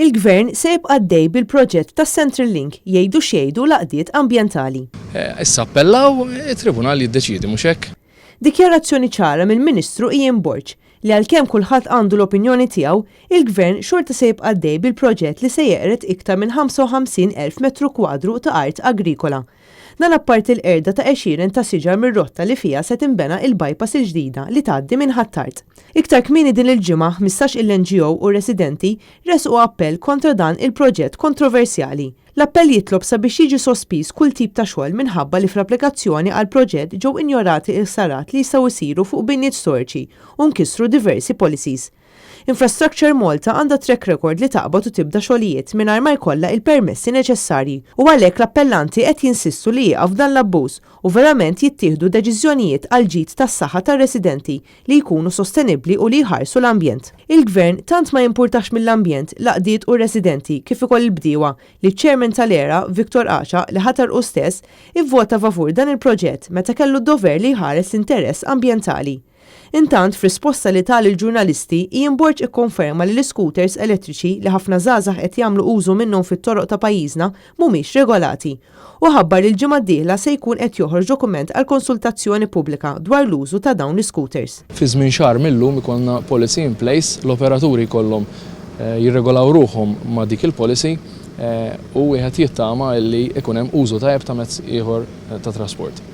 Il-Gvern se jibqa' għaddej bil-proġett tas Central Link jgħidu xejdu laqdiet ambjentali. Issa appellaw, it-Tribunal jiddeċiedi mhux hekk. Dikjarazzjoni ċara mill-Ministru Ian Borg li għalkemm kulħadd għandu l-opinjoni tiegħu, il-Gvern xorta se jibqa' għaddej bil-proġett li se jeqret iktar minn 55,000 metru kwadru ta' art agrikola. Dan apparti l-erda ta' 20 ta' siġar mir-rotta li fija se tinbena il-bypass il-ġdida li tgħaddi minn Ħattart. Iktar kmieni din il-ġimgħa 15 il-NGO u residenti resqu appell kontra dan il-proġett kontroversjali. L-appell jitlob sabiex jiġi sospiż kull tip ta' xogħol minħabba li fl-applikazzjoni għal proġett ġew injorati l-sarat li jistgħu jsiru fuq binjiet storiċi u nkissru diversi policies. Infrastructure Malta għandha track record li taqbad u tibda xogħlijiet mingħajr ma jkollha il-permessi neċessarji u għalhekk l-appellanti qed jinsistu li jieqaf dan l-abbuż u verament jittieħdu deċiżjonijiet għal ġid tas-saħħa tar-residenti li jkunu sostenibbli u li jħarsu l-ambjent. Il-Gvern tant ma jimpurtax mill-ambjent laqdiet u residenti kif ukoll il-bdiewa li ċ-Chairman tal-ERA Viktor Aċa li ħatarqu stess ivvota favur dan il-proġett meta kellu d-dover li jħares l-interess ambjentali. Intant, f'risposta li tal il-ġurnalisti, Ian Borg ikkonferma li l-scooters elettriċi li ħafna żgħażagħ qed jagħmlu użu minnhom fit-toroq ta' pajjiżna mhumiex regolati u ħabbar li l-ġimgħa d-dieħla se jkun qed joħroġ dokument għal konsultazzjoni pubblika dwar l-użu ta' dawn l-scooters. Fi żmien xahar millum ikollna policy in place, l-operaturi kollhom jirregolaw ruhom ma' dik il-policy u wieħed jittama li ikun hemm użu tajjeb ta' mezz ieħor ta' trasport.